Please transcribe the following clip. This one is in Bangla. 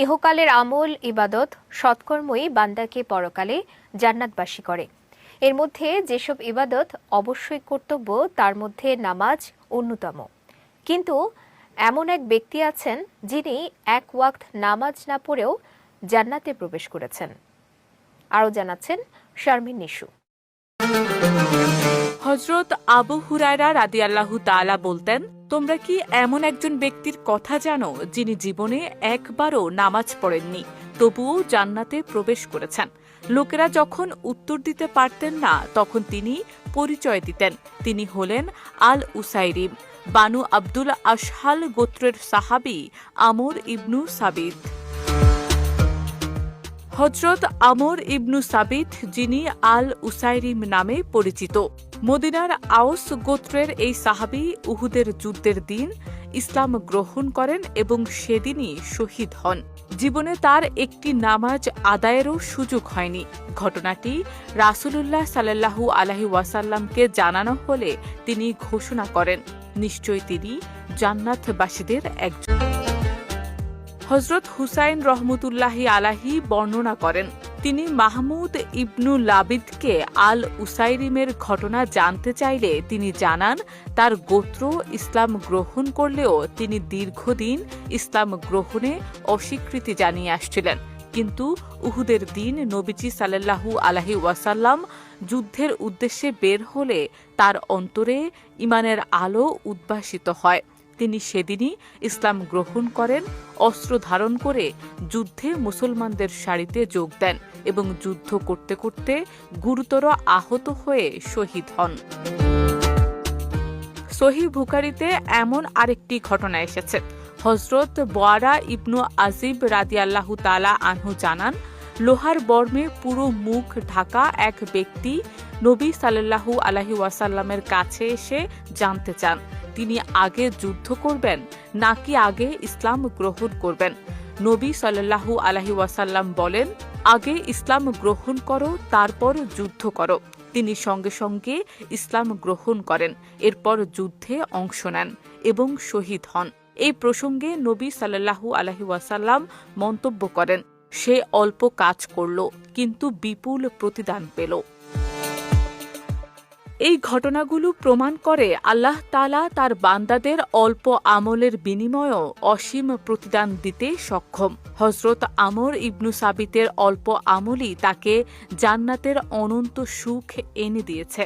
ইহকালের আমল ইবাদত সৎকর্মই বান্দাকে পরকালে জান্নাতবাসী করে। এর মধ্যে যেসব ইবাদত অবশ্যই কর্তব্য তার মধ্যে নামাজ অন্যতম। কিন্তু এমন এক ব্যক্তি আছেন যিনি এক ওয়াক্ত নামাজ না পড়েও জান্নাতে প্রবেশ করেছেন। আরও জানাচ্ছেন শারমিন নিশু। হযরত আবু হুরায়রা রাদিয়াল্লাহু তাআলা বলতেন, তোমরা কি এমন একজন ব্যক্তির কথা জানো যিনি জীবনে একবারও নামাজ পড়েননি, তবুও জান্নাতে প্রবেশ করেছেন? লোকেরা যখন উত্তর দিতে পারতেন না তখন তিনি পরিচয় দিতেন। তিনি হলেন আল উসাইরিম, বানু আব্দুল আশহাল গোত্রের সাহাবী আমর ইবনু সাবিত। হযরত আমর ইবনু সাবিত, যিনি আল উসাইরিম নামে পরিচিত, মদিনার আওস গোত্রের এই সাহাবী উহুদের যুদ্ধের দিন ইসলাম গ্রহণ করেন এবং সেদিনই শহীদ হন। জীবনে তার একটি নামাজ আদায়েরও সুযোগ হয়নি। ঘটনাটি রাসূলুল্লাহ সাল্লাল্লাহু আলাইহি ওয়াসাল্লামকে জানানো হলে তিনি ঘোষণা করেন, নিশ্চয় তিনি জান্নাতবাসীদের একজন। হযরত হুসাইন রহমতুল্লাহি আলাইহি বর্ণনা করেন, তিনি মাহমুদ ইবনু লাবিদকে আল উসাইরিমের ঘটনা জানতে চাইলে তিনি জানান, তার গোত্র ইসলাম গ্রহণ করলেও তিনি দীর্ঘদিন ইসলাম গ্রহণে অস্বীকৃতি জানিয়ে আসছিলেন। কিন্তু উহুদের দিন নবীজি সাল্লাল্লাহু আলাইহি ওয়াসাল্লাম যুদ্ধের উদ্দেশ্যে বের হলে তার অন্তরে ঈমানের আলো উদ্ভাসিত হয়। তিনি সেদিনই ইসলাম গ্রহণ করেন, অস্ত্র ধারণ করে যুদ্ধে মুসলমানদের সারিতে যোগ দেন এবং যুদ্ধ করতে করতে গুরুতর আহত হয়ে শহীদ হন। সহিহ বুখারীতে এমন আরেকটি ঘটনা এসেছে। হযরত বারা ইবনু আজিব রাদিয়াল্লাহু তাআলা আনহু জানান, লোহার বর্মে পুরো মুখ ঢাকা এক ব্যক্তি নবী সাল্লাল্লাহু আলাইহি ওয়াসাল্লামের কাছে এসে জানতে চান, তিনি আগে যুদ্ধ করবেন নাকি আগে ইসলাম গ্রহণ করবেন? নবী সাল্লাল্লাহু আলাইহি ওয়াসাল্লাম বলেন, আগে ইসলাম গ্রহণ করো, তারপর যুদ্ধ করো। তিনি সঙ্গে সঙ্গে ইসলাম গ্রহণ করেন, এরপর যুদ্ধে অংশ নেন এবং শহীদ হন। এই প্রসঙ্গে নবী সাল্লাল্লাহু আলাইহি ওয়াসাল্লাম মন্তব্য করেন, সে অল্প কাজ করল কিন্তু বিপুল প্রতিদান পেল। এই ঘটনাগুলো প্রমাণ করে আল্লাহ তাআলা তার বান্দাদের অল্প আমলের বিনিময়েও অসীম প্রতিদান দিতে সক্ষম। হযরত আমর ইবনু সাবিতের অল্প আমলই তাকে জান্নাতের অনন্ত সুখ এনে দিয়েছে।